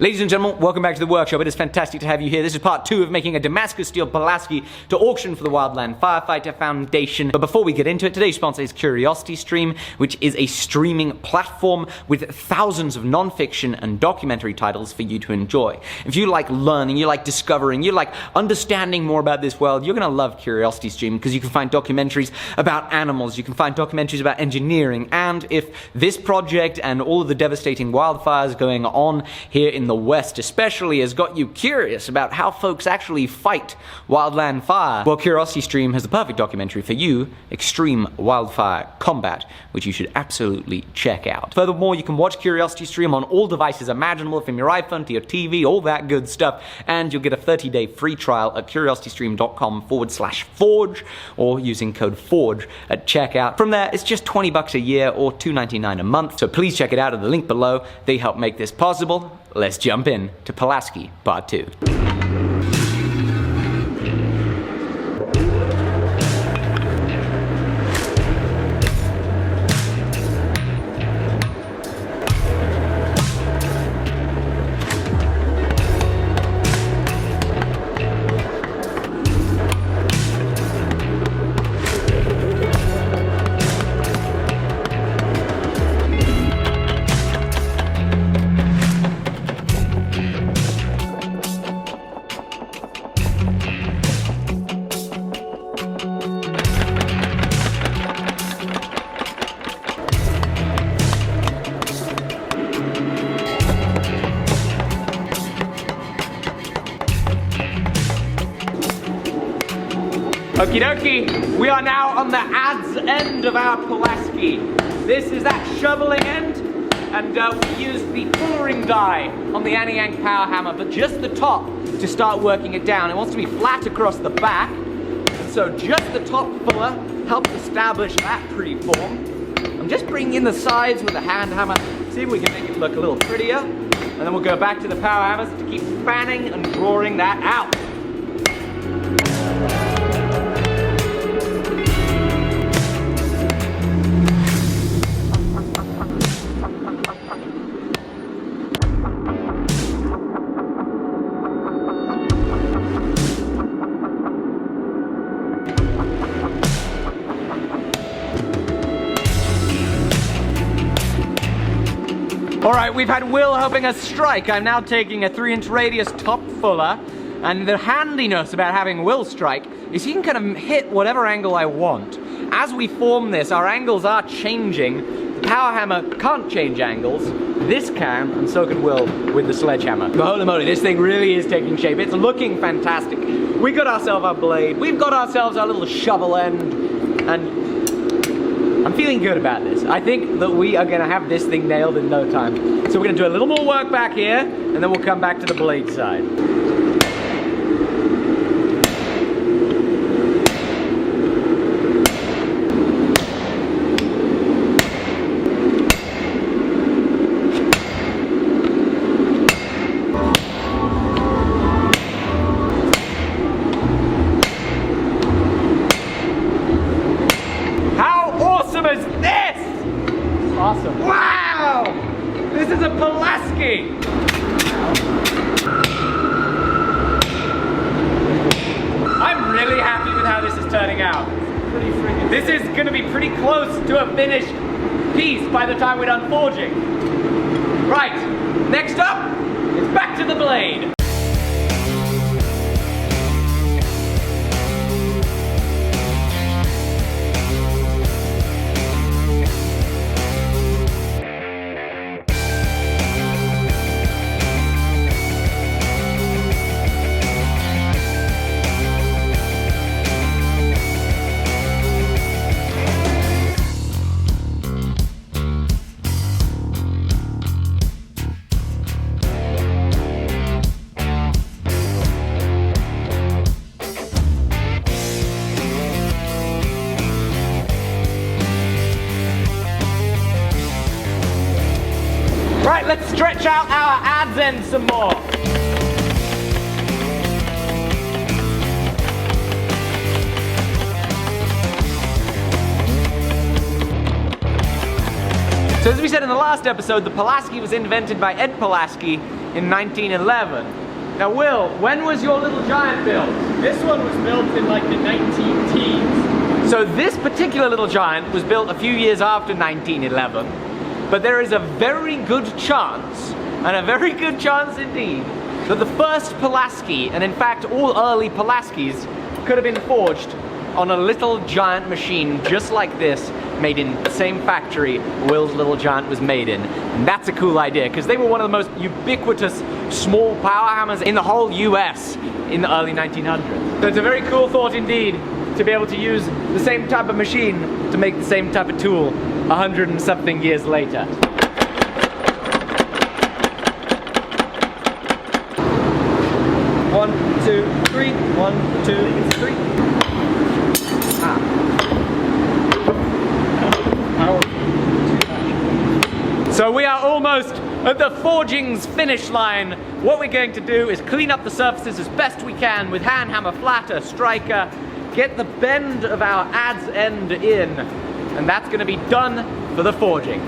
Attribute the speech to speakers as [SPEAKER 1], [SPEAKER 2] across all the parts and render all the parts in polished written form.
[SPEAKER 1] Ladies and gentlemen, welcome back to the workshop. It is fantastic to have you here. This is part 2 of making a Damascus steel PULASKI to auction for the Wildland Firefighter Foundation. But before we get into it, today's sponsor is CuriosityStream, which is a streaming platform with thousands of non-fiction and documentary titles for you to enjoy. If you like learning, you like discovering, you like understanding more about this world, you're going to love CuriosityStream because you can find documentaries about animals, you can find documentaries about engineering, and if this project and all of the devastating wildfires going on here in the West especially has got you curious about how folks actually fight wildland fire, well, CuriosityStream has the perfect documentary for you, Extreme Wildfire Combat, which you should absolutely check out. Furthermore, you can watch CuriosityStream on all devices imaginable, from your iPhone to your TV, all that good stuff, and you'll get a 30-day free trial at curiositystream.com/forge or using code FORGE at checkout. From there, it's just $20 a year or $2.99 a month, so please check it out at the link below. They help make this possible. Let's jump in to PULASKI Part 2. Okie dokie, we are now on the adze end of our PULASKI. This is that shoveling end, and we used the fullering die on the Etching power hammer, but just the top to start working it down. It wants to be flat across the back, so just the top fuller helps establish that preform. I'm just bringing in the sides with the hand hammer, see if we can make it look a little prettier, and then we'll go back to the power hammers to keep fanning and drawing that out. Alright, we've had Will helping us strike. I'm now taking a 3-inch radius top fuller, and the handiness about having Will strike is he can kind of hit whatever angle I want. As we form this, our angles are changing. The power hammer can't change angles. This can, and so can Will with the sledgehammer. But holy moly, this thing really is taking shape. It's looking fantastic. We got ourselves our blade, we've got ourselves our little shovel end, and I'm feeling good about this. I think that we are going to have this thing nailed in no time. So we're going to do a little more work back here, and then we'll come back to the blade side. Awesome. Wow! This is a PULASKI! I'm really happy with how this is turning out. This is going to be pretty close to a finished piece by the time we're done forging. Right, next up, it's back to the blade. Right, let's stretch out our adze end some more. So as we said in the last episode, the Pulaski was invented by Ed Pulaski in 1911. Now Will, when was your little giant built?
[SPEAKER 2] This one was built in like the 19 teens.
[SPEAKER 1] So this particular little giant was built a few years after 1911, but there is a very good chance, and a very good chance indeed, that the first Pulaski, and in fact all early Pulaskis, could have been forged on a little giant machine just like this, made in the same factory Will's little giant was made in. And that's a cool idea, because they were one of the most ubiquitous small power hammers in the whole US in the early 1900s. So it's a very cool thought indeed to be able to use the same type of machine to make the same type of tool 100 and something years later. One, two, three. 1, 2, 3. So we are almost at the forging's finish line. What we're going to do is clean up the surfaces as best we can with hand hammer, flatter, striker, get the bend of our adze end in, and that's going to be done for the forging.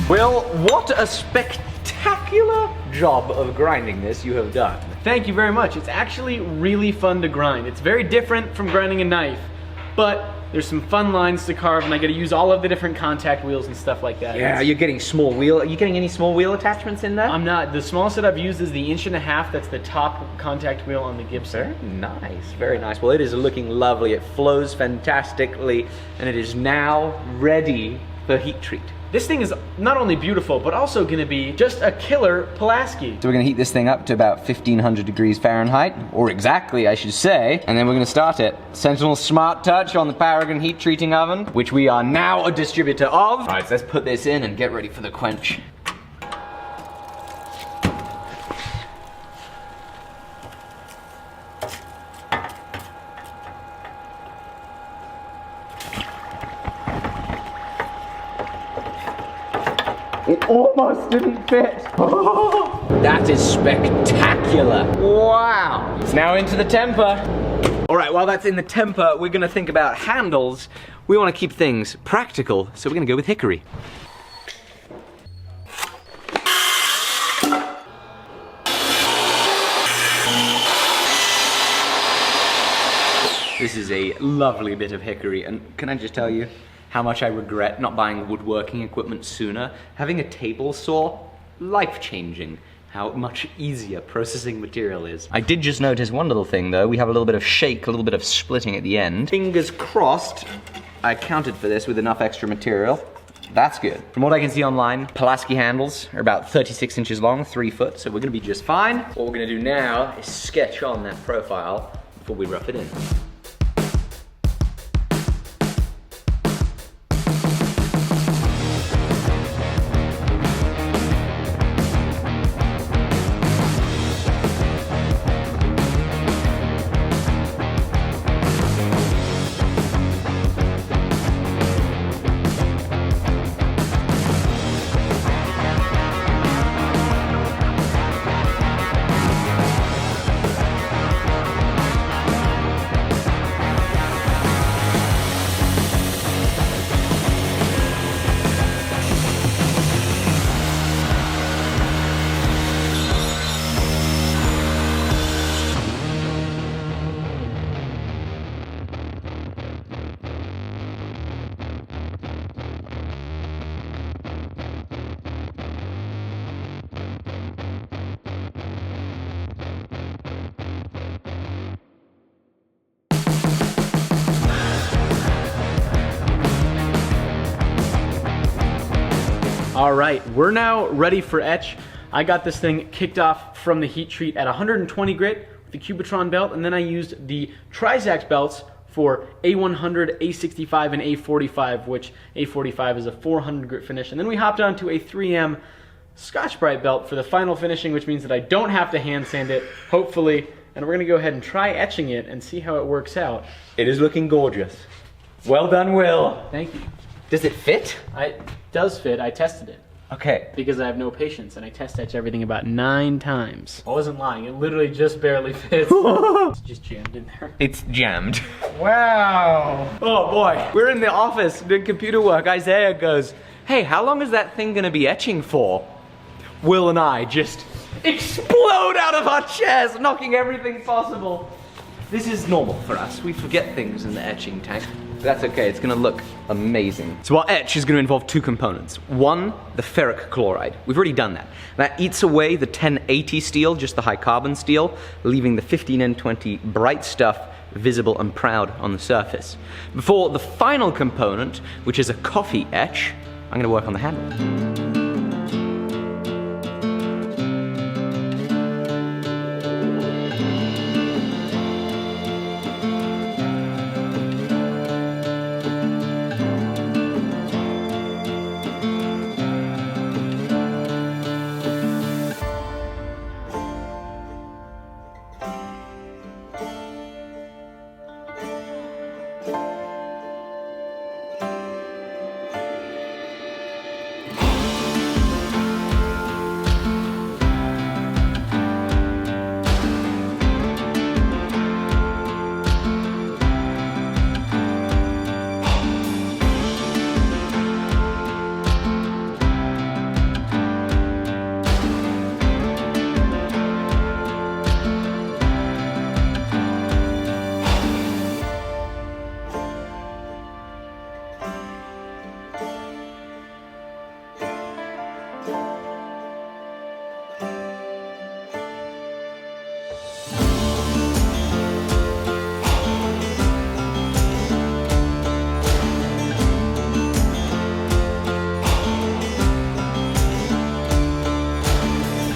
[SPEAKER 1] Will, what a spectacular job of grinding this you have done.
[SPEAKER 2] Thank you very much. It's actually really fun to grind. It's very different from grinding a knife, but there's some fun lines to carve, and I get to use all of the different contact wheels and stuff like that.
[SPEAKER 1] Yeah, you're getting small wheel. Are you getting any small wheel attachments in there?
[SPEAKER 2] I'm not. The smallest that I've used is the 1.5 inch. That's the top contact wheel on the Gibson.
[SPEAKER 1] Very nice, very nice. Well, it is looking lovely. It flows fantastically, and it is now ready for heat treat.
[SPEAKER 2] This thing is not only beautiful, but also gonna be just a killer Pulaski.
[SPEAKER 1] So we're gonna heat this thing up to about 1500 degrees Fahrenheit, or exactly, I should say, and then we're gonna start it. Sentinel Smart Touch on the Paragon heat treating oven, which we are now a distributor of. All right, so let's put this in and get ready for the quench. It almost didn't fit. That is spectacular. Wow. It's now into the temper. All right, while that's in the temper, we're gonna think about handles. We wanna keep things practical, so we're gonna go with hickory. This is a lovely bit of hickory, and can I just tell you how much I regret not buying woodworking equipment sooner? Having a table saw, life-changing. How much easier processing material is. I did just notice one little thing though. We have a little bit of shake, a little bit of splitting at the end. Fingers crossed, I accounted for this with enough extra material. That's good. From what I can see online, Pulaski handles are about 36 inches long, 3 foot, so we're gonna be just fine. What we're gonna do now is sketch on that profile before we rough it in.
[SPEAKER 2] All right, we're now ready for etch. I got this thing kicked off from the heat treat at 120 grit with the Cubitron belt, and then I used the Trizax belts for A100, A65, and A45, which A45 is a 400 grit finish. And then we hopped onto a 3M Scotch-Brite belt for the final finishing, which means that I don't have to hand sand it, hopefully. And we're gonna go ahead and try etching it and see how it works out.
[SPEAKER 1] It is looking gorgeous. Well done, Will.
[SPEAKER 2] Thank you.
[SPEAKER 1] Does it fit?
[SPEAKER 2] It does fit, I tested it.
[SPEAKER 1] Okay.
[SPEAKER 2] Because I have no patience, and I test etch everything about 9 times. I wasn't lying, it literally just barely fits. It's just jammed in there.
[SPEAKER 1] It's jammed.
[SPEAKER 2] Wow.
[SPEAKER 1] Oh boy, we're in the office doing computer work. Isaiah goes, hey, how long is that thing gonna be etching for? Will and I just explode out of our chairs, knocking everything possible. This is normal for us. We forget things in the etching tank. That's okay, it's gonna look amazing. So our etch is gonna involve 2 components. One, the ferric chloride. We've already done that. That eats away the 1080 steel, just the high carbon steel, leaving the 15N20 bright stuff visible and proud on the surface. Before the final component, which is a coffee etch, I'm gonna work on the handle.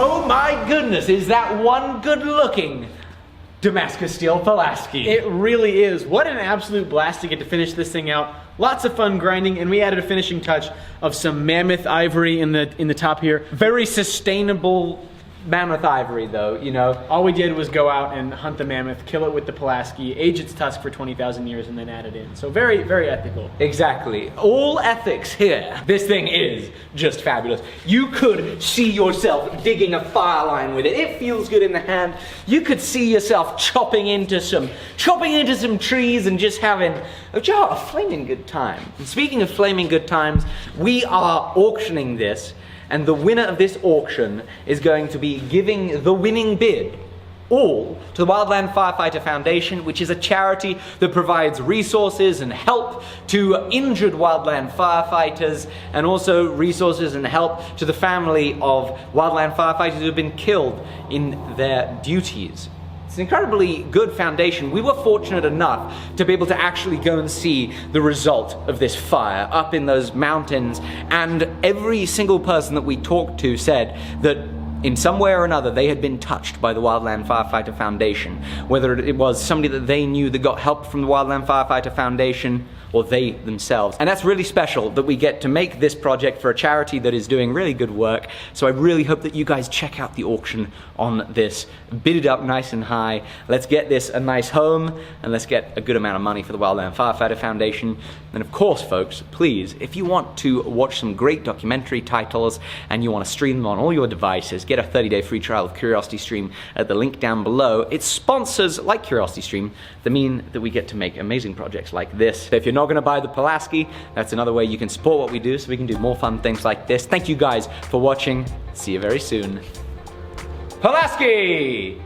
[SPEAKER 1] Oh my goodness, is that one good looking Damascus steel Pulaski?
[SPEAKER 2] It really is. What an absolute blast to get to finish this thing out. Lots of fun grinding, and we added a finishing touch of some mammoth ivory in the top here.
[SPEAKER 1] Very sustainable mammoth ivory though, you know.
[SPEAKER 2] All we did was go out and hunt the mammoth, kill it with the Pulaski, age its tusk for 20,000 years, and then add it in. So very, very ethical.
[SPEAKER 1] Exactly. All ethics here. This thing is just fabulous. You could see yourself digging a fire line with it. It feels good in the hand. You could see yourself chopping into some trees and just having a flaming good time. And speaking of flaming good times, we are auctioning this, and the winner of this auction is going to be giving the winning bid all to the Wildland Firefighter Foundation, which is a charity that provides resources and help to injured wildland firefighters, and also resources and help to the family of wildland firefighters who have been killed in their duties. It's an incredibly good foundation. We were fortunate enough to be able to actually go and see the result of this fire up in those mountains, and every single person that we talked to said that in some way or another they had been touched by the Wildland Firefighter Foundation, whether it was somebody that they knew that got help from the Wildland Firefighter Foundation, or they themselves. And that's really special that we get to make this project for a charity that is doing really good work. So I really hope that you guys check out the auction on this. Bid it up nice and high. Let's get this a nice home, and let's get a good amount of money for the Wildland Firefighter Foundation. And of course, folks, please, if you want to watch some great documentary titles and you want to stream them on all your devices, get a 30-day free trial of CuriosityStream at the link down below. It's sponsors like CuriosityStream that mean that we get to make amazing projects like this. So if you're not going to buy the Pulaski, that's another way you can support what we do, so we can do more fun things like this. Thank you guys for watching. See you very soon. Pulaski!